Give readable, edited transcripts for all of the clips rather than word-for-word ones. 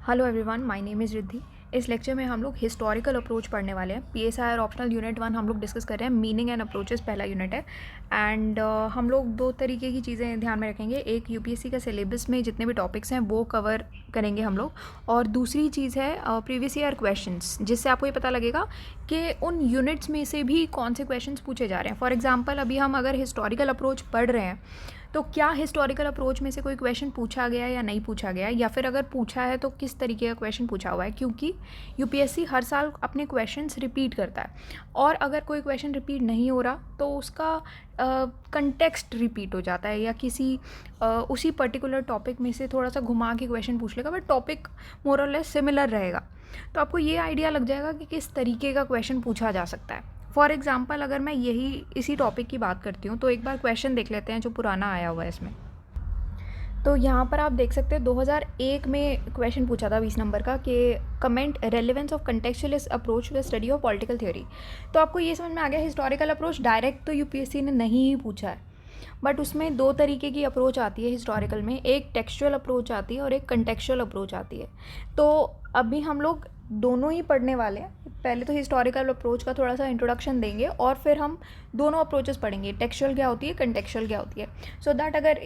Hello everyone, my name is Riddhi. इस lecture में हम लोग हिस्टोरिकल अप्रोच पढ़ने वाले हैं। पीएसआई ऑप्शनल यूनिट 1 हम लोग डिस्कस कर रहे हैं। मीनिंग एंड अप्रोचेस पहला यूनिट है। एंड हम लोग दो तरीके की चीज़ें ध्यान में रखेंगे। एक यूपीएससी का सिलेबस में जितने भी टॉपिक्स हैं वो कवर करेंगे हम लोग, और दूसरी चीज़ है प्रीवियस ईयर क्वेश्चंस, जिससे आपको ये पता लगेगा कि उन यूनिट्स में से भी कौन से क्वेश्चंस पूछे जा रहे हैं। फॉर एग्जांपल, अभी हम अगर हिस्टोरिकल अप्रोच पढ़ रहे हैं तो क्या हिस्टोरिकल अप्रोच में से कोई क्वेश्चन पूछा गया या नहीं पूछा गया, या फिर अगर पूछा है तो किस तरीके का क्वेश्चन पूछा हुआ है। क्योंकि यूपीएससी हर साल अपने क्वेश्चंस रिपीट करता है, और अगर कोई क्वेश्चन रिपीट नहीं हो रहा तो उसका कंटेक्स्ट रिपीट हो जाता है, या किसी उसी पर्टिकुलर टॉपिक में से थोड़ा सा घुमा के क्वेश्चन पूछ लेगा, बट टॉपिक मोर और लेस सिमिलर रहेगा। तो आपको ये आइडिया लग जाएगा कि किस तरीके का क्वेश्चन पूछा जा सकता है। फॉर एग्जाम्पल, अगर मैं इसी टॉपिक की बात करती हूँ तो एक बार क्वेश्चन देख लेते हैं जो पुराना आया हुआ है इसमें। तो यहाँ पर आप देख सकते हैं 2001 में क्वेश्चन पूछा था 20 नंबर का कि comment relevance of contextualist approach to the study of political theory. तो आपको ये समझ में आ गया, हिस्टोरिकल अप्रोच डायरेक्ट तो यूपीएससी ने नहीं ही पूछा है, बट उसमें दो तरीके की अप्रोच आती है हिस्टोरिकल में। एक टेक्सचुअल अप्रोच आती है और एक कंटेक्चुअल अप्रोच आती है। तो अभी हम लोग दोनों ही पढ़ने वाले हैं। पहले तो हिस्टोरिकल अप्रोच का थोड़ा सा इंट्रोडक्शन देंगे, और फिर हम दोनों अप्रोचेस पढ़ेंगे, टेक्सचुअल क्या होती है, कंटेक्चुअल क्या होती है। सो दैट अगर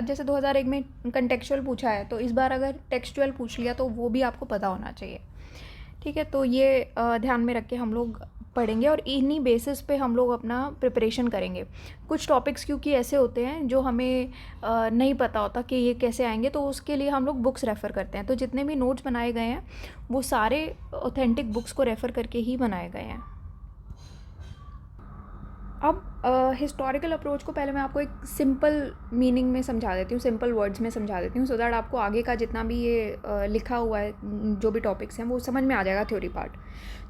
जैसे 2001 में कंटेक्चुअल पूछा है तो इस बार अगर टेक्सचुअल पूछ लिया तो वो भी आपको पता होना चाहिए। ठीक है, तो ये ध्यान में रख के हम लोग पढ़ेंगे, और इन्हीं बेसिस पे हम लोग अपना प्रिपरेशन करेंगे। कुछ टॉपिक्स क्योंकि ऐसे होते हैं जो हमें नहीं पता होता कि ये कैसे आएंगे, तो उसके लिए हम लोग बुक्स रेफ़र करते हैं। तो जितने भी नोट्स बनाए गए हैं वो सारे ऑथेंटिक बुक्स को रेफ़र करके ही बनाए गए हैं। अब हिस्टोरिकल अप्रोच को पहले मैं आपको एक सिंपल मीनिंग में समझा देती हूँ, सिंपल वर्ड्स में समझा देती हूँ, सो दैट आपको आगे का जितना भी ये लिखा हुआ है, जो भी टॉपिक्स हैं वो समझ में आ जाएगा, थ्योरी पार्ट।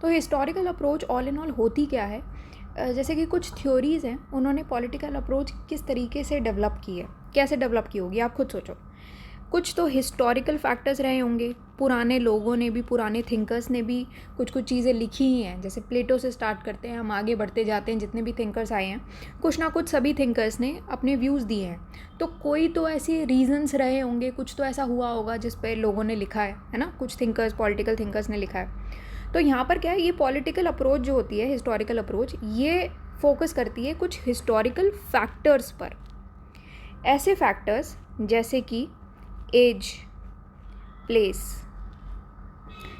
तो historical approach all in all होती क्या है, जैसे कि कुछ थ्योरीज़ हैं, उन्होंने पॉलिटिकल अप्रोच किस तरीके से डेवलप की है, कैसे डेवलप की होगी, आप खुद सोचो। कुछ तो हिस्टोरिकल फैक्टर्स रहे होंगे, पुराने लोगों ने भी, पुराने थिंकर्स ने भी कुछ कुछ चीज़ें लिखी ही हैं। जैसे प्लेटो से स्टार्ट करते हैं, हम आगे बढ़ते जाते हैं, जितने भी थिंकर्स आए हैं कुछ ना कुछ सभी थिंकर्स ने अपने व्यूज़ दिए हैं। तो कोई तो ऐसे रीजंस रहे होंगे, कुछ तो ऐसा हुआ होगा जिस पे लोगों ने लिखा है ना, कुछ थिंकर्स, पॉलिटिकल थिंकर्स ने लिखा है। तो यहाँ पर क्या है, ये पॉलिटिकल अप्रोच जो होती है, हिस्टोरिकल अप्रोच, ये फोकस करती है कुछ हिस्टोरिकल फैक्टर्स पर। ऐसे फैक्टर्स जैसे कि एज, प्लेस,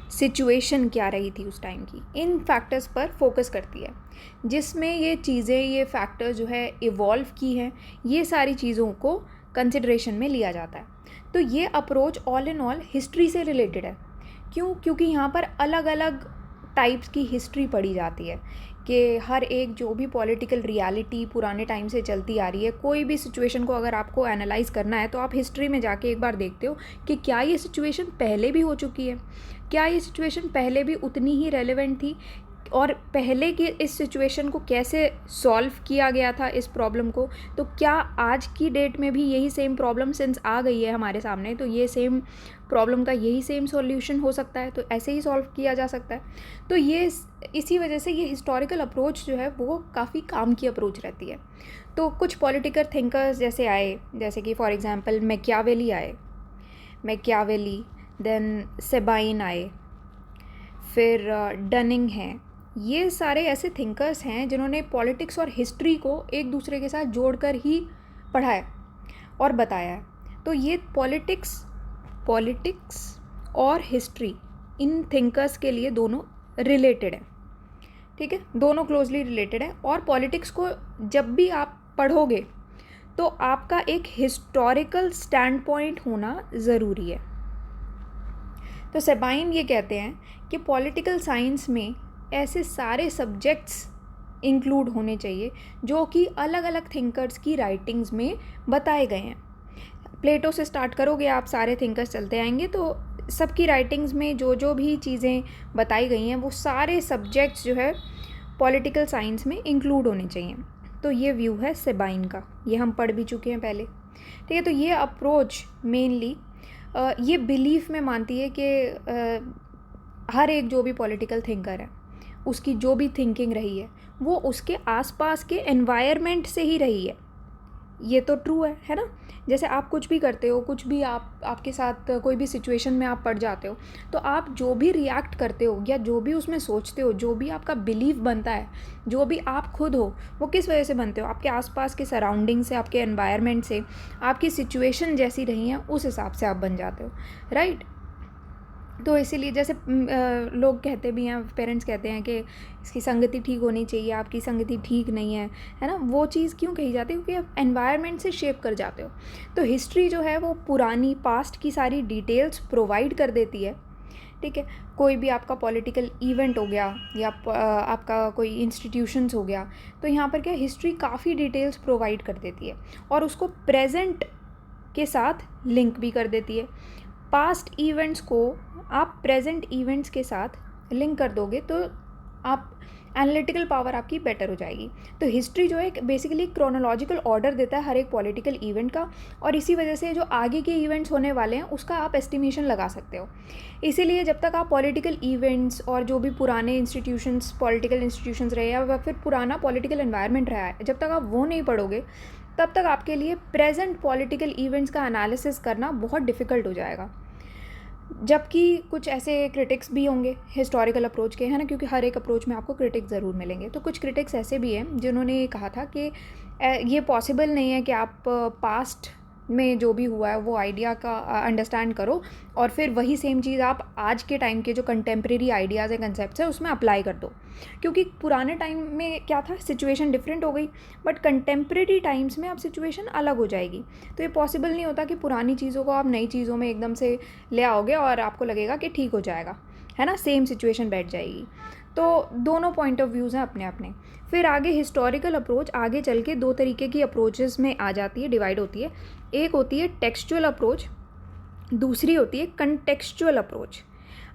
सिचुएशन क्या रही थी उस टाइम की, इन फैक्टर्स पर फोकस करती है, जिसमें ये चीज़ें, ये फैक्टर जो है इवॉल्व की हैं, ये सारी चीज़ों को कंसिडरेशन में लिया जाता है। तो ये approach all in all history से रिलेटेड है। क्यों? क्योंकि यहाँ पर अलग अलग टाइप्स की हिस्ट्री पढ़ी जाती है, कि हर एक जो भी पॉलिटिकल रियलिटी पुराने टाइम से चलती आ रही है, कोई भी सिचुएशन को अगर आपको एनालाइज करना है तो आप हिस्ट्री में जाके एक बार देखते हो कि क्या ये सिचुएशन पहले भी हो चुकी है, क्या ये सिचुएशन पहले भी उतनी ही रेलेवेंट थी, और पहले की इस सिचुएशन को कैसे सॉल्व किया गया था इस प्रॉब्लम को। तो क्या आज की डेट में भी यही सेम प्रॉब्लम सिंस आ गई है हमारे सामने, तो ये सेम प्रॉब्लम का यही सेम सॉल्यूशन हो सकता है, तो ऐसे ही सॉल्व किया जा सकता है। तो ये इसी वजह से ये हिस्टोरिकल अप्रोच जो है वो काफ़ी काम की अप्रोच रहती है। तो कुछ पॉलिटिकल थिंकर्स जैसे आए, जैसे कि फॉर एग्जांपल मैकियावेली आए, मैकियावेली, देन सेबाइन आए, फिर डनिंग हैं। ये सारे ऐसे थिंकर्स हैं जिन्होंने पॉलिटिक्स और हिस्ट्री को एक दूसरे के साथ जोड़कर ही पढ़ाया और बताया है। तो ये पॉलिटिक्स और हिस्ट्री, इन थिंकर्स के लिए दोनों रिलेटेड है। ठीक है, दोनों क्लोजली रिलेटेड है। और पॉलिटिक्स को जब भी आप पढ़ोगे तो आपका एक हिस्टोरिकल स्टैंड पॉइंट होना ज़रूरी है। तो सेबाइन ये कहते हैं कि पॉलिटिकल साइंस में ऐसे सारे सब्जेक्ट्स इंक्लूड होने चाहिए जो कि अलग अलग थिंकर्स की राइटिंग्स में बताए गए हैं। प्लेटो से स्टार्ट करोगे आप, सारे थिंकर्स चलते आएंगे, तो सबकी राइटिंग्स में जो जो भी चीज़ें बताई गई हैं वो सारे सब्जेक्ट्स जो है पॉलिटिकल साइंस में इंक्लूड होने चाहिए। तो ये व्यू है सेबाइन का, ये हम पढ़ भी चुके हैं पहले। ठीक है, तो ये अप्रोच मेनली ये बिलीफ में मानती है कि हर एक जो भी पॉलिटिकल थिंकर है उसकी जो भी थिंकिंग रही है वो उसके आसपास के एनवायरनमेंट से ही रही है। ये तो ट्रू है ना। जैसे आप कुछ भी करते हो, कुछ भी आपके साथ कोई भी सिचुएशन में आप पड़ जाते हो, तो आप जो भी रिएक्ट करते हो या जो भी उसमें सोचते हो, जो भी आपका बिलीव बनता है, जो भी आप खुद हो, वो किस वजह से बनते हो? आपके आसपास के सराउंडिंग से, आपके एनवायरनमेंट से, आपकी सिचुएशन जैसी रही है उस हिसाब से आप बन जाते हो, राइट। तो इसीलिए जैसे लोग कहते भी हैं, पेरेंट्स कहते हैं कि इसकी संगति ठीक होनी चाहिए, आपकी संगति ठीक नहीं है ना। वो चीज़ क्यों कही जाती है? क्योंकि आप एनवायरनमेंट से शेप कर जाते हो। तो हिस्ट्री जो है वो पुरानी पास्ट की सारी डिटेल्स प्रोवाइड कर देती है, ठीक है। कोई भी आपका पॉलिटिकल इवेंट हो गया या आपका कोई इंस्टीट्यूशंस हो गया, तो यहाँ पर क्या हिस्ट्री काफ़ी डिटेल्स प्रोवाइड कर देती है और उसको प्रेजेंट के साथ लिंक भी कर देती है। पास्ट इवेंट्स को आप प्रेजेंट इवेंट्स के साथ लिंक कर दोगे तो आप एनालिटिकल पावर आपकी बेटर हो जाएगी। तो हिस्ट्री जो है बेसिकली क्रोनोलॉजिकल ऑर्डर देता है हर एक पॉलिटिकल इवेंट का, और इसी वजह से जो आगे के इवेंट्स होने वाले हैं उसका आप एस्टिमेशन लगा सकते हो। इसीलिए जब तक आप पॉलिटिकल इवेंट्स और जो भी पुराने इंस्टीट्यूशंस, पॉलिटिकल इंस्टीट्यूशंस रहे या फिर पुराना पॉलिटिकल एनवायरनमेंट रहा है, जब तक आप वो नहीं पढ़ोगे तब तक आपके लिए प्रेजेंट पॉलिटिकल इवेंट्स का एनालिसिस करना बहुत डिफ़िकल्ट हो जाएगा। जबकि कुछ ऐसे क्रिटिक्स भी होंगे हिस्टोरिकल अप्रोच के, है ना, क्योंकि हर एक अप्रोच में आपको क्रिटिक्स ज़रूर मिलेंगे। तो कुछ क्रिटिक्स ऐसे भी हैं जिन्होंने कहा था कि ये पॉसिबल नहीं है कि आप पास्ट में जो भी हुआ है वो आइडिया का अंडरस्टैंड करो और फिर वही सेम चीज़ आप आज के टाइम के जो कंटेम्प्रेरी आइडियाज़ हैं, कंसेप्ट्स हैं, उसमें अप्लाई कर दो। क्योंकि पुराने टाइम में क्या था, सिचुएशन डिफरेंट हो गई, बट कंटेम्प्रेरी टाइम्स में अब सिचुएशन अलग हो जाएगी। तो ये पॉसिबल नहीं होता कि पुरानी चीज़ों को आप नई चीज़ों में एकदम से ले आओगे और आपको लगेगा कि ठीक हो जाएगा, है ना, सेम सिचुएशन बैठ जाएगी। तो दोनों पॉइंट ऑफ व्यूज़ हैं अपने अपने। फिर आगे हिस्टोरिकल अप्रोच आगे चल के दो तरीके की अप्रोचेस में आ जाती है, डिवाइड होती है। एक होती है टेक्सचुअल अप्रोच, दूसरी होती है कंटेक्सचुअल अप्रोच।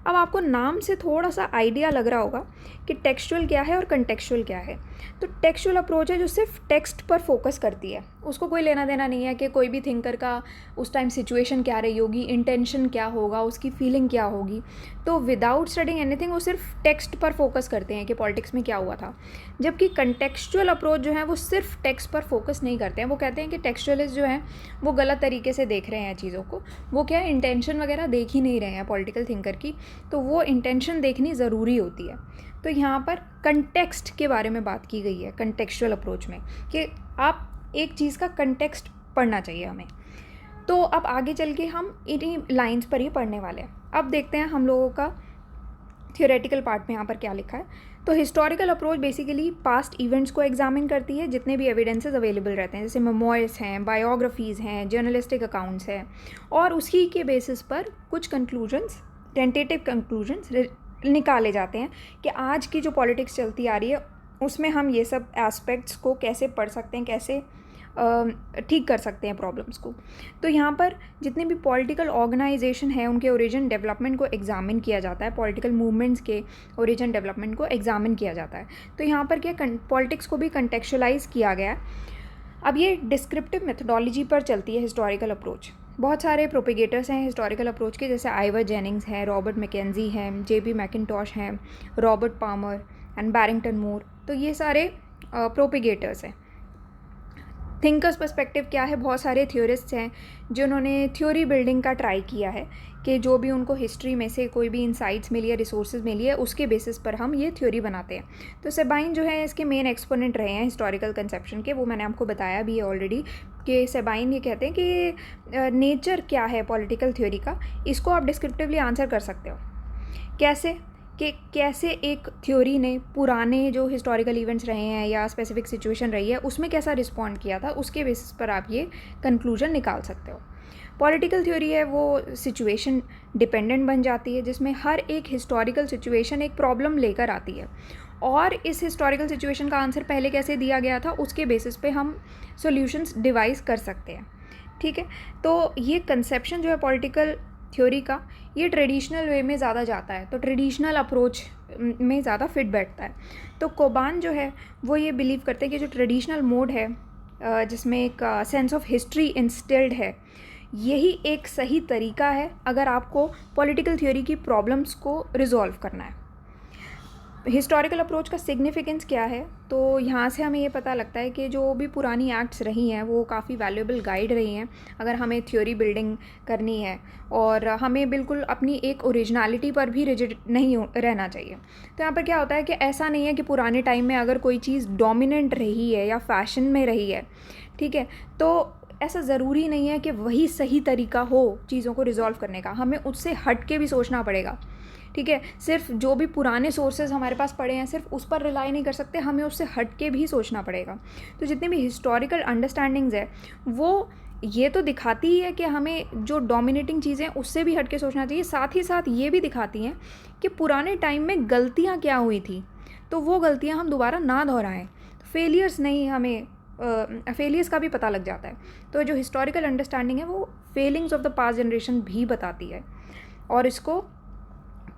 अब आपको नाम से थोड़ा सा आइडिया लग रहा होगा कि टेक्सचुअल क्या है और कंटेक्सचुअल क्या है। तो टेक्सचुअल अप्रोच है जो सिर्फ टेक्स्ट पर फोकस करती है, उसको कोई लेना देना नहीं है कि कोई भी थिंकर का उस टाइम सिचुएशन क्या रही होगी, इंटेंशन क्या होगा, उसकी फीलिंग क्या होगी। तो विदाउट स्टडिंग एनीथिंग वो सिर्फ टेक्स्ट पर फोकस करते हैं कि पॉलिटिक्स में क्या हुआ था। जबकि कंटेक्सचुअल अप्रोच जो है वो सिर्फ टेक्स्ट पर फोकस नहीं करते हैं। वो कहते हैं कि टेक्सचुअलिस्ट जो हैं वो गलत तरीके से देख रहे हैं चीज़ों को, वो क्या है, इंटेंशन वगैरह देख ही नहीं रहे हैं पॉलिटिकल थिंकर की, तो वो इंटेंशन देखनी ज़रूरी होती है। तो यहाँ पर कंटेक्स्ट के बारे में बात की गई है कंटेक्सचुअल अप्रोच में, कि आप एक चीज़ का कंटेक्स्ट पढ़ना चाहिए हमें। तो अब आगे चल के हम इन्हीं लाइंस पर ही पढ़ने वाले हैं। अब देखते हैं हम लोगों का थियोरेटिकल पार्ट में यहाँ पर क्या लिखा है। तो historical approach basically past events को एग्जामिन करती है, जितने भी एविडेंसेस अवेलेबल रहते हैं, जैसे मेमोइर्स हैं, बायोग्राफीज़ हैं, जर्नलिस्टिक अकाउंट्स हैं, और उसी के बेसिस पर कुछ कंक्लूजन्स, टेंटेटिव कंक्लूजन्स निकाले जाते हैं कि आज की जो पॉलिटिक्स चलती आ रही है उसमें हम ये सब एस्पेक्ट्स को कैसे पढ़ सकते हैं, कैसे ठीक कर सकते हैं प्रॉब्लम्स को। तो यहाँ पर जितने भी पॉलिटिकल ऑर्गेनाइजेशन है उनके ओरिजिन डेवलपमेंट को एग्जामिन किया जाता है, पॉलिटिकल मूवमेंट्स के ओरिजिन डेवलपमेंट को एग्जामिन किया जाता है। तो यहाँ पर क्या पॉलिटिक्स को भी कंटेक्चुअलाइज किया गया है। अब ये डिस्क्रिप्टिव मेथडोलॉजी पर चलती है हिस्टोरिकल अप्रोच। बहुत सारे प्रोपेगेटर्स हैं हिस्टोरिकल अप्रोच के, जैसे आइवर जेनिंग्स हैं, रॉबर्ट मैकेंजी हैं, जेबी मैकिन्टॉश हैं, Robert Palmer and Barrington Moore. तो ये सारे प्रोपेगेटर्स हैं। थिंकर्स पर्सपेक्टिव क्या है, बहुत सारे थ्योरिस्ट्स हैं जिन्होंने थ्योरी बिल्डिंग का ट्राई किया है कि जो भी उनको हिस्ट्री में से कोई भी इंसाइट्स मिली है, रिसोर्सेज मिली है, उसके बेसिस पर हम ये थ्योरी बनाते हैं। तो सेबाइन जो है इसके मेन एक्सपोनेंट रहे हैं हिस्टोरिकल कंसेप्शन के, वो मैंने आपको बताया भी है ऑलरेडी कि सेबाइन ये कहते हैं कि नेचर क्या है पॉलिटिकल थ्योरी का, इसको आप डिस्क्रिप्टिवली आंसर कर सकते हो। कैसे कि कैसे एक थ्योरी ने पुराने जो हिस्टोरिकल इवेंट्स रहे हैं या स्पेसिफिक सिचुएशन रही है उसमें कैसा रिस्पॉन्ड किया था, उसके बेसिस पर आप ये कंक्लूजन निकाल सकते हो। पॉलिटिकल थ्योरी है वो सिचुएशन डिपेंडेंट बन जाती है, जिसमें हर एक हिस्टोरिकल सिचुएशन एक प्रॉब्लम लेकर आती है और इस हिस्टोरिकल सिचुएशन का आंसर पहले कैसे दिया गया था उसके बेसिस पे हम सॉल्यूशंस डिवाइस कर सकते हैं, ठीक है। तो ये कंसेप्शन जो है पॉलिटिकल थ्योरी का, ये ट्रेडिशनल वे में ज़्यादा जाता है, तो ट्रेडिशनल अप्रोच में ज़्यादा फिट बैठता है। तो कोबान जो है वो ये बिलीव करते हैं कि जो ट्रेडिशनल मोड है जिसमें एक सेंस ऑफ हिस्ट्री इंस्टिल्ड है, यही एक सही तरीका है अगर आपको पॉलिटिकल थ्योरी की प्रॉब्लम्स को रिजॉल्व करना है। हिस्टोरिकल अप्रोच का सिग्निफिकेंस क्या है, तो यहाँ से हमें ये पता लगता है कि जो भी पुरानी एक्ट्स रही हैं वो काफ़ी वैल्यूएबल गाइड रही हैं अगर हमें थ्योरी बिल्डिंग करनी है, और हमें बिल्कुल अपनी एक ओरिजिनलिटी पर भी रिजिड नहीं रहना चाहिए। तो यहाँ पर क्या होता है कि ऐसा नहीं है कि पुराने टाइम में अगर कोई चीज़ डोमिनेंट रही है या फैशन में रही है, ठीक है, तो ऐसा ज़रूरी नहीं है कि वही सही तरीका हो चीज़ों को रिजॉल्व करने का, हमें उससे हट के भी सोचना पड़ेगा। ठीक है, सिर्फ जो भी पुराने सोर्सेज हमारे पास पड़े हैं सिर्फ उस पर रिलाई नहीं कर सकते, हमें उससे हट के भी सोचना पड़ेगा। तो जितनी भी हिस्टोरिकल अंडरस्टैंडिंग्स है वो ये तो दिखाती ही है कि हमें जो डोमिनेटिंग चीज़ें उससे भी हट के सोचना चाहिए, साथ ही साथ ये भी दिखाती हैं कि पुराने टाइम में गलतियाँ क्या हुई थी, तो वो गलतियाँ हम दोबारा ना दोहराएं। फेलियर्स नहीं, हमें फेलियर्स का भी पता लग जाता है। तो जो हिस्टोरिकल अंडरस्टैंडिंग है वो Fehling's of the past generation भी बताती है, और इसको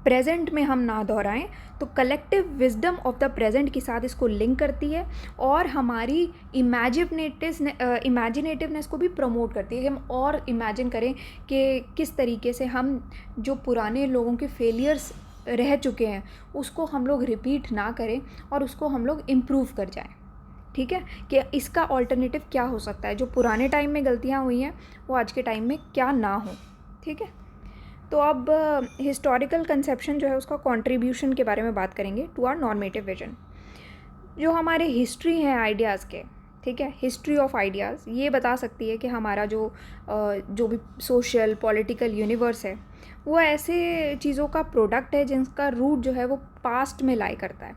प्रेजेंट में हम ना दोहराएं तो collective wisdom of the present के साथ इसको लिंक करती है, और हमारी इमेजिनेटिवनेस को भी प्रमोट करती है कि हम और इमेजिन करें कि किस तरीके से हम जो पुराने लोगों के फेलियर्स रह चुके हैं उसको हम लोग रिपीट ना करें और उसको हम लोग इम्प्रूव कर जाएं। ठीक है, कि इसका ऑल्टरनेटिव क्या हो सकता है, जो पुराने टाइम में गलतियाँ हुई हैं वो आज के टाइम में क्या ना हो। ठीक है, तो अब हिस्टोरिकल कंसेप्शन जो है उसका कंट्रीब्यूशन के बारे में बात करेंगे टू आवर नॉर्मेटिव विजन। जो हमारे हिस्ट्री हैं आइडियाज़ के, ठीक है, हिस्ट्री ऑफ आइडियाज़ ये बता सकती है कि हमारा जो भी सोशल पॉलिटिकल यूनिवर्स है वो ऐसे चीज़ों का प्रोडक्ट है जिनका रूट जो है वो पास्ट में लाई करता है।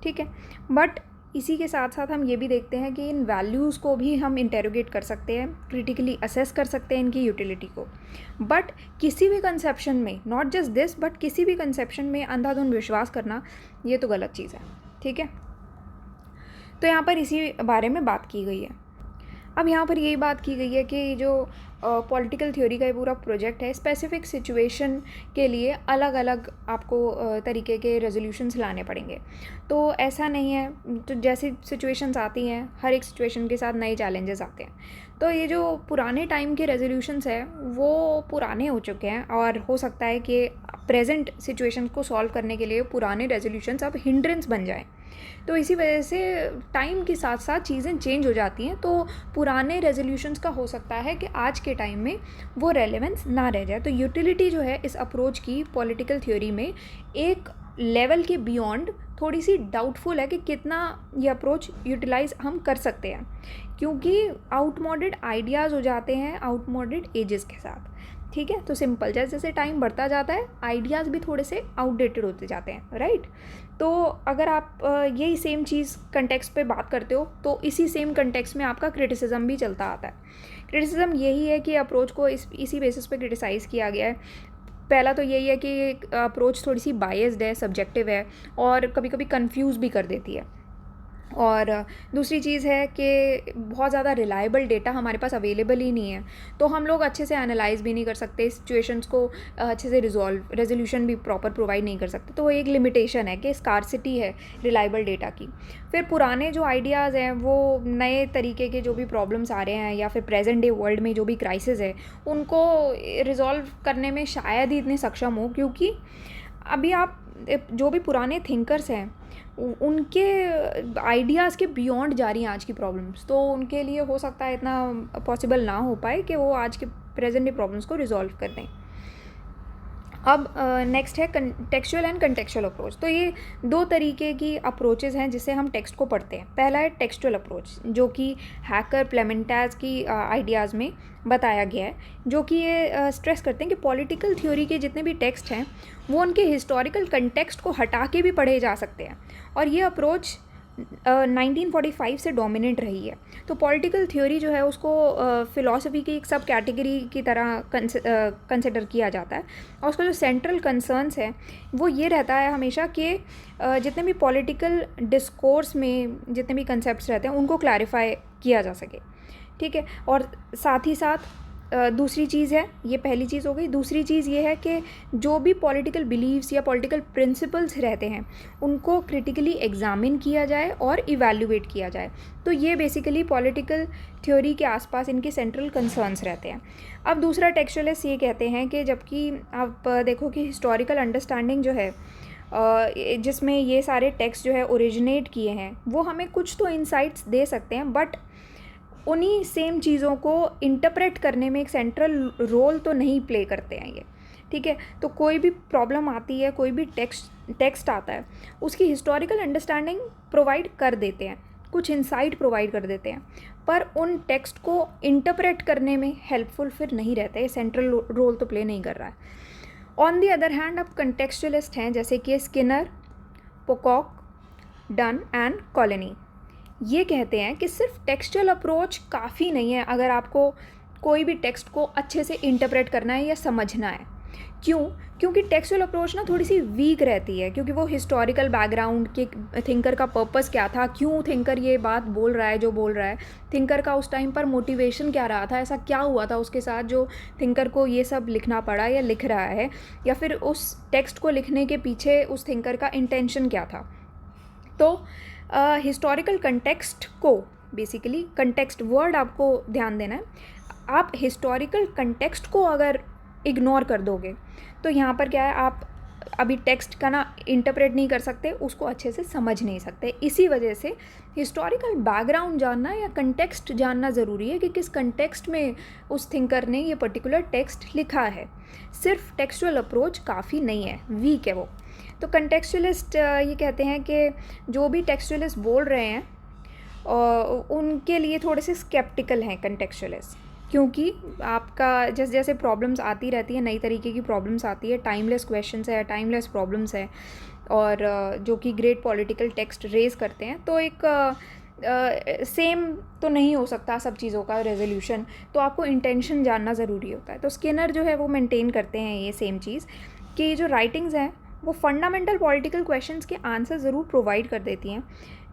ठीक है, बट इसी के साथ साथ हम ये भी देखते हैं कि इन वैल्यूज़ को भी हम इंटेरोगेट कर सकते हैं, क्रिटिकली असेस कर सकते हैं इनकी यूटिलिटी को। बट किसी भी कंसेप्शन में, नॉट जस्ट दिस बट किसी भी कंसेप्शन में अंधाधुंध विश्वास करना ये तो गलत चीज़ है। ठीक है, तो यहाँ पर इसी बारे में बात की गई है। अब यहाँ पर यही बात की गई है कि जो पॉलिटिकल थ्योरी का ये पूरा प्रोजेक्ट है, स्पेसिफिक सिचुएशन के लिए अलग अलग आपको तरीके के रेजोल्यूशंस लाने पड़ेंगे। तो ऐसा नहीं है, तो जैसी सिचुएशंस आती हैं हर एक सिचुएशन के साथ नए चैलेंजेस आते हैं। तो ये जो पुराने टाइम के रेजोल्यूशंस हैं वो पुराने हो चुके हैं, और हो सकता है कि प्रेजेंट सिचुएशन को सॉल्व करने के लिए पुराने रेजोल्यूशंस अब हिंड्रेंस बन जाएँ। तो इसी वजह से टाइम के साथ साथ चीज़ें चेंज हो जाती हैं, तो पुराने रेजोल्यूशंस का हो सकता है कि आज के टाइम में वो रेलेवेंस ना रह जाए। तो यूटिलिटी जो है इस अप्रोच की पॉलिटिकल थ्योरी में एक लेवल के बियॉन्ड थोड़ी सी डाउटफुल है कि कितना ये अप्रोच यूटिलाइज हम कर सकते हैं, क्योंकि आउटमॉडेड आइडियाज़ हो जाते हैं आउटमॉडेड एजेस के साथ। ठीक है, तो सिंपल, जैसे जैसे टाइम बढ़ता जाता है आइडियाज़ भी थोड़े से आउटडेटेड होते जाते हैं, राइट। तो अगर आप यही सेम चीज़ कंटेक्स्ट पे बात करते हो तो इसी सेम कंटेक्स्ट में आपका क्रिटिसिज्म भी चलता आता है। क्रिटिसिज्म यही है कि अप्रोच को इसी बेसिस पे क्रिटिसाइज़ किया गया है। पहला तो यही है कि अप्रोच थोड़ी सी बायस्ड है, सब्जेक्टिव है, और कभी कभी कंफ्यूज भी कर देती है। और दूसरी चीज़ है कि बहुत ज़्यादा रिलायबल डेटा हमारे पास अवेलेबल ही नहीं है, तो हम लोग अच्छे से एनालाइज भी नहीं कर सकते, सिचुएशंस को अच्छे से रेजोल्यूशन भी प्रॉपर प्रोवाइड नहीं कर सकते। तो एक लिमिटेशन है कि स्कार्सिटी है रिलायबल डेटा की। फिर पुराने जो आइडियाज़ हैं वो नए तरीके के जो भी प्रॉब्लम्स आ रहे हैं या फिर प्रेजेंट डे वर्ल्ड में जो भी क्राइसिस है उनको रिजॉल्व करने में शायद ही इतने सक्षम हो, क्योंकि अभी आप जो भी पुराने थिंकर्स हैं उनके आइडियाज़ के बियॉन्ड जा रही हैं आज की प्रॉब्लम्स, तो उनके लिए हो सकता है इतना पॉसिबल ना हो पाए कि वो आज के प्रेजेंट डे प्रॉब्लम्स को रिजॉल्व कर दें। अब नेक्स्ट है टेक्सचुअल एंड कंटेक्चुअल अप्रोच। तो ये दो तरीके की अप्रोचेज़ हैं जिससे हम टेक्स्ट को पढ़ते हैं। पहला है टेक्सचुअल अप्रोच, जो कि हैकर प्लेमेंटाज की आइडियाज़ में बताया गया है, जो कि ये स्ट्रेस करते हैं कि पॉलिटिकल थ्योरी के जितने भी टेक्स्ट हैं वो उनके हिस्टोरिकल कंटेक्स्ट को हटा के भी पढ़े जा सकते हैं, और ये अप्रोच 1945 से डोमिनेंट रही है। तो पॉलिटिकल थ्योरी जो है उसको फ़िलॉसफी की एक सब कैटेगरी की तरह कंसिडर किया जाता है, और उसका जो सेंट्रल कंसर्न्स है वो ये रहता है हमेशा कि जितने भी पॉलिटिकल डिस्कोर्स में जितने भी कंसेप्ट्स रहते हैं उनको क्लैरिफाई किया जा सके। ठीक है, और साथ ही साथ दूसरी चीज़ है, ये पहली चीज़ हो गई। दूसरी चीज़ ये है कि जो भी पॉलिटिकल बिलीव्स या पॉलिटिकल प्रिंसिपल्स रहते हैं उनको क्रिटिकली एग्जामिन किया जाए और इवैल्यूएट किया जाए। तो ये बेसिकली पॉलिटिकल थ्योरी के आसपास इनके सेंट्रल कंसर्न्स रहते हैं। अब दूसरा टेक्सचुअलिस्ट ये कहते हैं कि जबकि आप देखो कि हिस्टोरिकल अंडरस्टैंडिंग जो है जिसमें ये सारे टेक्स्ट जो है ओरिजिनेट किए हैं, वो हमें कुछ तो इंसाइट्स दे सकते हैं, बट उन्हीं सेम चीज़ों को इंटरप्रेट करने में एक सेंट्रल रोल तो नहीं प्ले करते हैं ये, ठीक है। तो कोई भी प्रॉब्लम आती है, कोई भी टेक्स्ट आता है, उसकी हिस्टोरिकल अंडरस्टैंडिंग प्रोवाइड कर देते हैं, कुछ इंसाइट प्रोवाइड कर देते हैं, पर उन टेक्स्ट को इंटरप्रेट करने में हेल्पफुल फिर नहीं रहता है, सेंट्रल रोल तो प्ले नहीं कर रहा है। ऑन दी अदर हैंड अब कंटेक्चुअलिस्ट हैं जैसे कि Skinner, Pocock, done and colony. ये कहते हैं कि सिर्फ टेक्सचुअल अप्रोच काफ़ी नहीं है अगर आपको कोई भी टेक्स्ट को अच्छे से इंटरप्रेट करना है या समझना है। क्यों? क्योंकि टेक्सचुअल अप्रोच ना थोड़ी सी वीक रहती है, क्योंकि वो हिस्टोरिकल बैकग्राउंड के थिंकर का पर्पस क्या था, क्यों थिंकर ये बात बोल रहा है जो बोल रहा है, थिंकर का उस टाइम पर मोटिवेशन क्या रहा था, ऐसा क्या हुआ था उसके साथ जो थिंकर को ये सब लिखना पड़ा या लिख रहा है, या फिर उस टेक्स्ट को लिखने के पीछे उस थिंकर का इंटेंशन क्या था। तो हिस्टोरिकल कंटेक्स्ट को, बेसिकली कंटेक्स्ट वर्ड आपको ध्यान देना है, आप हिस्टोरिकल कंटेक्स्ट को अगर इग्नोर कर दोगे तो यहाँ पर क्या है, आप अभी टेक्स्ट का ना इंटरप्रेट नहीं कर सकते, उसको अच्छे से समझ नहीं सकते। इसी वजह से हिस्टोरिकल बैकग्राउंड जानना या कंटेक्स्ट जानना ज़रूरी है कि किस कंटेक्स्ट में उस थिंकर ने ये पर्टिकुलर टेक्स्ट लिखा है। सिर्फ टेक्सचुअल अप्रोच काफ़ी नहीं है, वीक है वो। तो कंटेक्चुअलिस्ट ये कहते हैं कि जो भी टेक्सचुअलिस्ट बोल रहे हैं उनके लिए थोड़े से स्केप्टिकल हैं कंटेक्चुअलिस्ट, क्योंकि आपका जैसे जैसे प्रॉब्लम्स आती रहती है, नई तरीके की प्रॉब्लम्स आती है, टाइमलेस क्वेश्चंस है, टाइमलेस प्रॉब्लम्स है, और जो कि ग्रेट पॉलिटिकल टेक्स्ट रेज करते हैं, तो एक सेम तो नहीं हो सकता सब चीज़ों का रेजोल्यूशन, तो आपको इंटेंशन जानना ज़रूरी होता है। तो स्किनर जो है वो मेंटेन करते हैं ये सेम चीज़ कि जो राइटिंग्स हैं वो फंडामेंटल पॉलिटिकल क्वेश्चंस के आंसर ज़रूर प्रोवाइड कर देती हैं,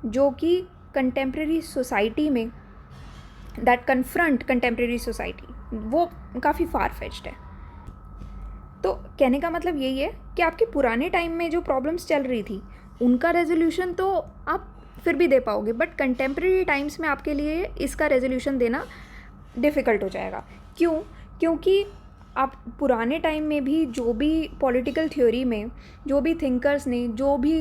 जो कि कंटेम्प्रेरी सोसाइटी में दैट कन्फ्रंट कंटेम्प्रेरी सोसाइटी, वो काफ़ी फार फेच्ड है। तो कहने का मतलब यही है कि आपके पुराने टाइम में जो प्रॉब्लम्स चल रही थी उनका रेजोल्यूशन तो आप फिर भी दे पाओगे, बट कंटेम्प्रेरी टाइम्स में आपके लिए इसका रेजोल्यूशन देना डिफ़िकल्ट हो जाएगा। क्यों? क्योंकि आप पुराने टाइम में भी जो भी पॉलिटिकल थ्योरी में जो भी थिंकर्स ने जो भी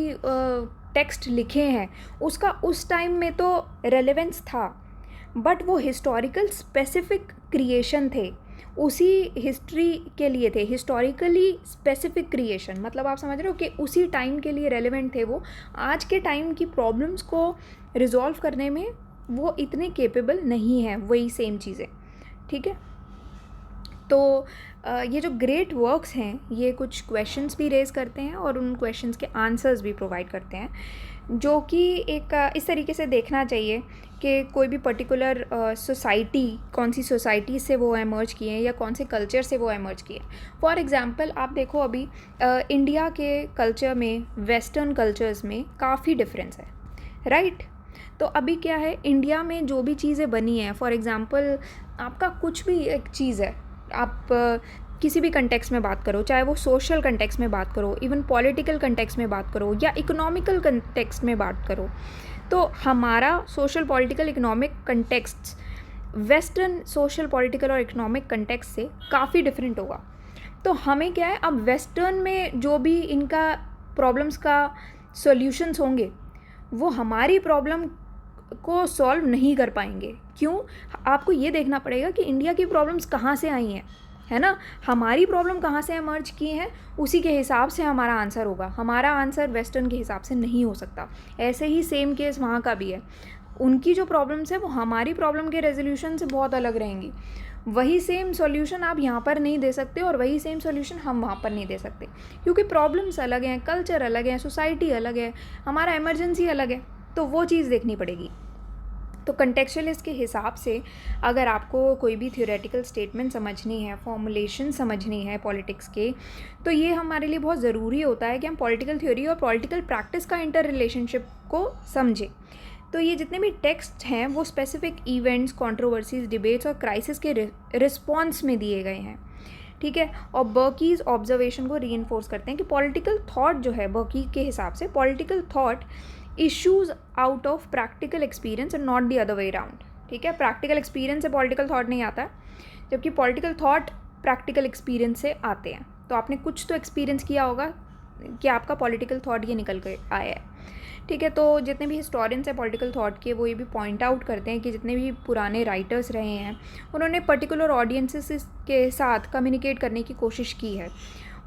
टेक्स्ट लिखे हैं उसका उस टाइम में तो रेलेवेंस था, बट वो हिस्टोरिकल स्पेसिफिक क्रिएशन थे, उसी हिस्ट्री के लिए थे, हिस्टोरिकली स्पेसिफिक क्रिएशन, मतलब आप समझ रहे हो कि उसी टाइम के लिए रेलेवेंट थे वो। आज के टाइम की प्रॉब्लम्स को रिजॉल्व करने में वो इतने केपेबल नहीं हैं, वही सेम चीज़ें, ठीक है। तो ये जो ग्रेट वर्क्स हैं ये कुछ क्वेश्चंस भी रेज़ करते हैं और उन क्वेश्चंस के आंसर्स भी प्रोवाइड करते हैं, जो कि एक इस तरीके से देखना चाहिए कि कोई भी पर्टिकुलर सोसाइटी, कौन सी सोसाइटी से वो एमर्ज किए हैं या कौन से कल्चर से वो एमर्ज किए हैं। फॉर एग्ज़ाम्पल आप देखो अभी इंडिया के कल्चर में वेस्टर्न कल्चर्स में काफ़ी डिफरेंस है, राइट। तो अभी क्या है, इंडिया में जो भी चीज़ें बनी हैं, फॉर एग्ज़ाम्पल आपका कुछ भी एक चीज़ है, आप किसी भी कंटेक्स्ट में बात करो, चाहे वो सोशल कंटेक्स्ट में बात करो, इवन पॉलिटिकल कंटेक्स्ट में बात करो या इकोनॉमिकल कंटेक्स्ट में बात करो, तो हमारा social political economic context western social political और इकोनॉमिक कंटेक्स्ट से काफ़ी डिफरेंट होगा। तो हमें क्या है, अब वेस्टर्न में जो भी इनका प्रॉब्लम्स का सॉल्यूशंस होंगे वो हमारी प्रॉब्लम को सॉल्व नहीं कर पाएंगे। क्यों? आपको ये देखना पड़ेगा कि इंडिया की प्रॉब्लम्स कहाँ से आई हैं, है ना, हमारी प्रॉब्लम कहाँ से एमर्ज की हैं, उसी के हिसाब से हमारा आंसर होगा। हमारा आंसर वेस्टर्न के हिसाब से नहीं हो सकता। ऐसे ही सेम केस वहाँ का भी है, उनकी जो प्रॉब्लम्स है वो हमारी प्रॉब्लम के रेजोल्यूशन से बहुत अलग रहेंगी। वही सेम सॉल्यूशन आप यहाँ पर नहीं दे सकते और वही सेम सॉल्यूशन हम वहाँ पर नहीं दे सकते, क्योंकि प्रॉब्लम्स अलग हैं, कल्चर अलग है, सोसाइटी अलग है, हमारा इमरजेंसी अलग है, तो वो चीज़ देखनी पड़ेगी। तो कंटेक्चुअलिस्ट के हिसाब से अगर आपको कोई भी थ्योरेटिकल स्टेटमेंट समझनी है, फॉर्मुलेशन समझनी है पॉलिटिक्स के, तो ये हमारे लिए बहुत ज़रूरी होता है कि हम पॉलिटिकल थ्योरी और पॉलिटिकल प्रैक्टिस का इंटर रिलेशनशिप को समझें। तो ये जितने भी टेक्स्ट हैं वो स्पेसिफिक इवेंट्स, कंट्रोवर्सीज, डिबेट्स और क्राइसिस के रिस्पॉन्स में दिए गए हैं, ठीक है। और बर्कीज़ ऑब्जर्वेशन को रीइंफोर्स करते हैं कि पॉलिटिकल थॉट जो है, बर्की के हिसाब से political thought issues out of practical experience and not the other way around, ठीक है। प्रैक्टिकल एक्सपीरियंस से पॉलिटिकल थॉट नहीं आता है, जबकि पॉलिटिकल थॉट प्रैक्टिकल एक्सपीरियंस से आते हैं। तो आपने कुछ तो एक्सपीरियंस किया होगा कि आपका पॉलिटिकल थॉट ये निकल के आया है। ठीक है, तो जितने भी हिस्टोरियंस हैं पॉलिटिकल थॉट के, वो ये भी पॉइंट आउट करते हैं कि जितने भी पुराने राइटर्स रहे हैं उन्होंने पर्टिकुलर ऑडियंसेस के साथ कम्युनिकेट करने की कोशिश की है,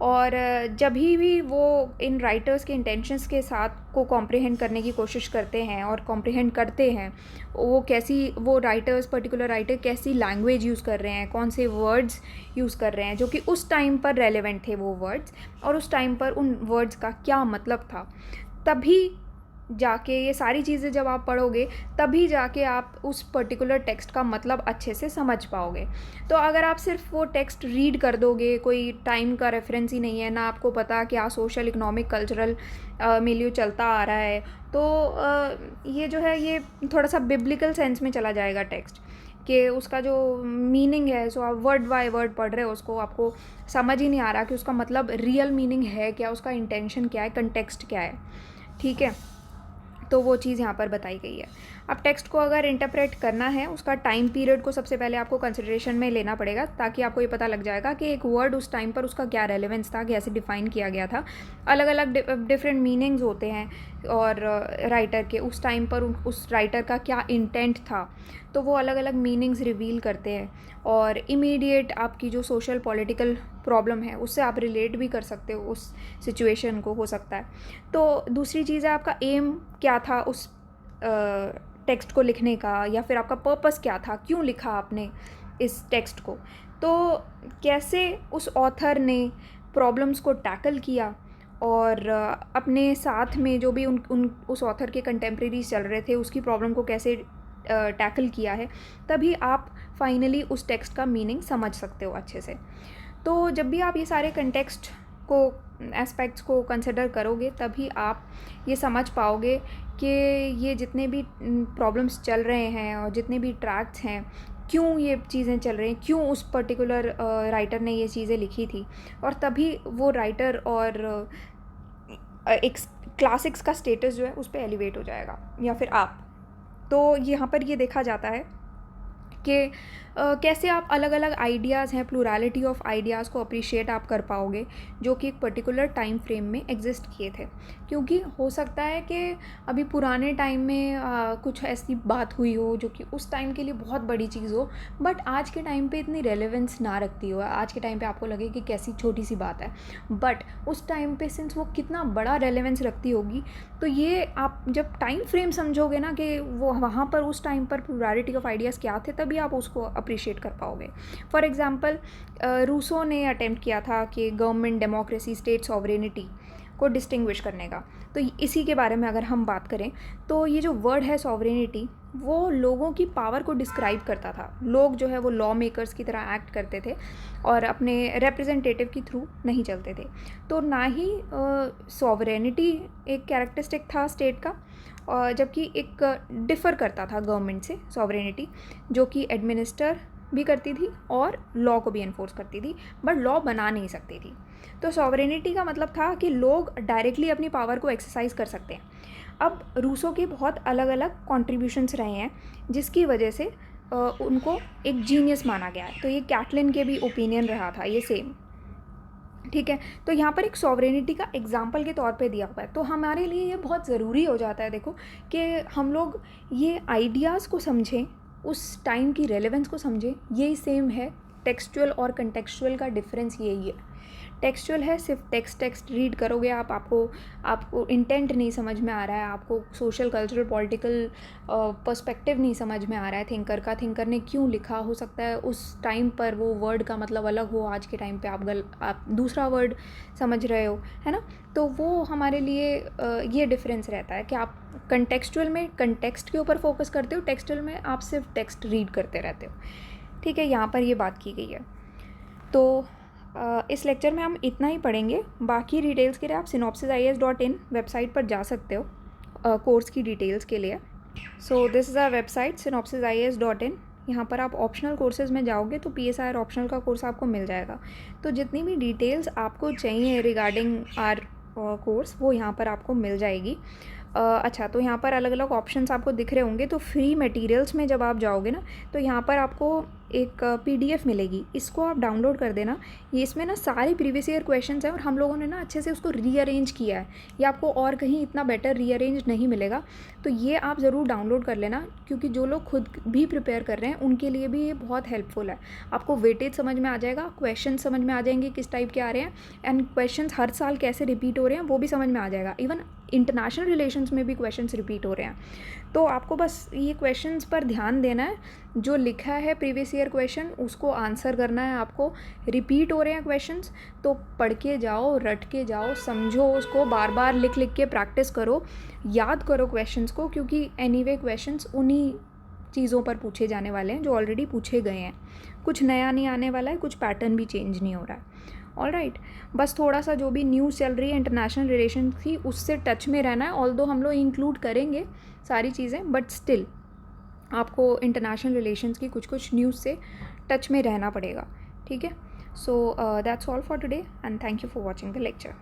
और जब भी वो इन राइटर्स के इंटेंशंस के साथ को कॉम्प्रिहेंड करने की कोशिश करते हैं और कॉम्प्रिहेंड करते हैं, वो राइटर्स, पर्टिकुलर राइटर कैसी लैंग्वेज यूज़ कर रहे हैं, कौन से वर्ड्स यूज़ कर रहे हैं जो कि उस टाइम पर रेलेवेंट थे वो वर्ड्स, और उस टाइम पर उन वर्ड्स का क्या मतलब था, तभी जाके ये सारी चीज़ें जब आप पढ़ोगे तभी जाके आप उस पर्टिकुलर टेक्स्ट का मतलब अच्छे से समझ पाओगे। तो अगर आप सिर्फ वो टेक्स्ट रीड कर दोगे, कोई टाइम का रेफरेंस ही नहीं है, ना आपको पता क्या सोशल, इकोनॉमिक, कल्चरल मिलियू चलता आ रहा है, तो ये जो है ये थोड़ा सा बिब्लिकल सेंस में चला जाएगा टेक्स्ट, कि उसका जो मीनिंग है, सो आप वर्ड बाय वर्ड पढ़ रहे हो उसको, आपको समझ ही नहीं आ रहा कि उसका मतलब रियल मीनिंग है क्या, उसका इंटेंशन क्या है, कंटेक्स्ट क्या है। ठीक है, तो वो चीज़ यहाँ पर बताई गई है। अब टेक्स्ट को अगर इंटरप्रेट करना है, उसका टाइम पीरियड को सबसे पहले आपको कंसिडरेशन में लेना पड़ेगा, ताकि आपको ये पता लग जाएगा कि एक वर्ड उस टाइम पर उसका क्या रेलेवेंस था, कैसे डिफ़ाइन किया गया था। अलग अलग डिफरेंट मीनिंग्स होते हैं, और राइटर के उस टाइम पर उस राइटर का क्या इंटेंट था, तो वो अलग अलग मीनिंग्स रिवील करते हैं, और इमीडिएट आपकी जो सोशल पॉलिटिकल प्रॉब्लम है उससे आप रिलेट भी कर सकते हो उस सिचुएशन को, हो सकता है। तो दूसरी चीज़ है आपका एम क्या था उस टेक्स्ट को लिखने का, या फिर आपका पर्पस क्या था, क्यों लिखा आपने इस टेक्स्ट को, तो कैसे उस ऑथर ने प्रॉब्लम्स को टैकल किया, और अपने साथ में जो भी उस ऑथर के कंटेम्प्रेरीज चल रहे थे उसकी प्रॉब्लम को कैसे टैकल किया है, तभी आप फाइनली उस टेक्स्ट का मीनिंग समझ सकते हो अच्छे से। तो जब भी आप ये सारे कंटेक्स्ट को, एस्पेक्ट्स को कंसिडर करोगे, तभी आप ये समझ पाओगे कि ये जितने भी प्रॉब्लम्स चल रहे हैं और जितने भी ट्रैक्ट्स हैं, क्यों ये चीज़ें चल रही हैं, क्यों उस पर्टिकुलर राइटर ने ये चीज़ें लिखी थी, और तभी वो राइटर और एक क्लासिक्स का स्टेटस जो है उस पर एलिवेट हो जाएगा, या फिर आप। तो यहाँ पर ये देखा जाता है कि कैसे आप अलग अलग आइडियाज़ हैं, प्लूरलिटी ऑफ आइडियाज़ को अप्रिशिएट आप कर पाओगे जो कि एक पर्टिकुलर टाइम फ्रेम में एग्जिस्ट किए थे। क्योंकि हो सकता है कि अभी पुराने टाइम में कुछ ऐसी बात हुई हो जो कि उस टाइम के लिए बहुत बड़ी चीज़ हो, बट आज के टाइम पे इतनी रेलेवेंस ना रखती हो, आज के टाइम पे आपको लगे कि कैसी छोटी सी बात है, बट उस टाइम पे सिंस वो कितना बड़ा रेलेवेंस रखती होगी, तो ये आप जब टाइम फ्रेम समझोगे ना कि वो वहाँ पर उस टाइम पर प्लूरलिटी ऑफ आइडियाज़ क्या थे, तभी आप उसको अप्रिशिएट कर पाओगे। फॉर एग्जांपल, रूसो ने अटेम्प्ट किया था कि गवर्नमेंट, डेमोक्रेसी, स्टेट सॉवरेनिटी को डिस्टिंग्विश करने का। तो इसी के बारे में अगर हम बात करें, तो ये जो वर्ड है सॉवरेनिटी, वो लोगों की पावर को डिस्क्राइब करता था। लोग जो है वो लॉ मेकर्स की तरह एक्ट करते थे और अपने रिप्रेजेंटेटिव के थ्रू नहीं चलते थे। तो ना ही सॉवरेनिटी एक कैरेक्टरिस्टिक था स्टेट का, और जबकि एक डिफ़र करता था गवर्नमेंट से सॉवरेनिटी, जो कि एडमिनिस्टर भी करती थी और लॉ को भी एनफोर्स करती थी, बट लॉ बना नहीं सकती थी। तो सॉवरेनिटी का मतलब था कि लोग डायरेक्टली अपनी पावर को एक्सरसाइज कर सकते हैं। अब रूसो के बहुत अलग अलग कॉन्ट्रीब्यूशंस रहे हैं, जिसकी वजह से उनको एक जीनियस माना गया है। तो ये कैटलिन के भी ओपिनियन रहा था ये सेम। ठीक है, तो यहाँ पर एक सॉवरेनिटी का एग्जाम्पल के तौर पे दिया हुआ है। तो हमारे लिए ये बहुत ज़रूरी हो जाता है, देखो, कि हम लोग ये आइडियाज़ को समझें, उस टाइम की रेलेवेंस को समझें। यही सेम है, टेक्सचुअल और कंटेक्चुअल का डिफरेंस यही है। टेक्सचुअल है सिर्फ टेक्स्ट रीड करोगे आप, आपको इंटेंट नहीं समझ में आ रहा है, आपको सोशल, कल्चरल, पॉलिटिकल पर्सपेक्टिव नहीं समझ में आ रहा है थिंकर ने क्यों लिखा। हो सकता है उस टाइम पर वो वर्ड का मतलब अलग हो, आज के टाइम पे आप दूसरा वर्ड समझ रहे हो, है ना। तो वो हमारे लिए ये डिफरेंस रहता है कि आप कंटेक्चुअल में कंटेक्स्ट के ऊपर फोकस करते हो, टेक्सचुअल में आप सिर्फ टेक्स्ट रीड करते रहते हो। ठीक है, यहाँ पर ये बात की गई है। तो इस लेक्चर में हम इतना ही पढ़ेंगे। बाकी डिटेल्स के लिए आप synopsisias.in वेबसाइट पर जा सकते हो कोर्स की डिटेल्स के लिए। So this is a website synopsisias.in। यहाँ पर आप ऑप्शनल कोर्सेज़ में जाओगे तो PSIR ऑप्शनल का कोर्स आपको मिल जाएगा। तो जितनी भी डिटेल्स आपको चाहिए रिगार्डिंग आर कोर्स, वो यहाँ पर आपको मिल जाएगी। अच्छा, तो यहाँ पर अलग अलग ऑप्शंस आपको दिख रहे होंगे। तो फ्री मटेरियल्स में जब आप जाओगे ना, तो यहाँ पर आपको एक PDF मिलेगी, इसको आप डाउनलोड कर देना। ये इसमें ना सारे प्रीवियस ईयर क्वेश्चंस हैं और हम लोगों ने ना अच्छे से उसको रीअरेंज किया है। ये आपको और कहीं इतना बेटर रीअरेंज नहीं मिलेगा, तो ये आप ज़रूर डाउनलोड कर लेना, क्योंकि जो लोग खुद भी प्रिपेयर कर रहे हैं उनके लिए भी ये बहुत हेल्पफुल है। आपको वेटेज समझ में आ जाएगा, क्वेश्चन समझ में आ जाएंगे किस टाइप के आ रहे हैं, एंड क्वेश्चंस हर साल कैसे रिपीट हो रहे हैं वो भी समझ में आ जाएगा। इवन इंटरनेशनल रिलेशंस में भी क्वेश्चंस रिपीट हो रहे हैं। तो आपको बस ये क्वेश्चंस पर ध्यान देना है, जो लिखा है प्रीवियस ईयर क्वेश्चन उसको आंसर करना है आपको। रिपीट हो रहे हैं क्वेश्चंस तो पढ़ के जाओ, रट के जाओ, समझो उसको, बार बार लिख लिख के प्रैक्टिस करो, याद करो क्वेश्चंस को, क्योंकि एनीवे क्वेश्चंस उन्हीं चीज़ों पर पूछे जाने वाले हैं जो ऑलरेडी पूछे गए हैं। कुछ नया नहीं आने वाला है, कुछ पैटर्न भी चेंज नहीं हो रहा है। ऑलराइट, बस थोड़ा सा जो भी न्यूज़ चल रही है इंटरनेशनल रिलेशन की उससे टच में रहना है। ऑल्दो हम लोग इंक्लूड करेंगे सारी चीज़ें, बट स्टिल आपको इंटरनेशनल रिलेशंस की कुछ कुछ न्यूज़ से टच में रहना पड़ेगा। ठीक है, so that's all for today and thank you for watching the lecture.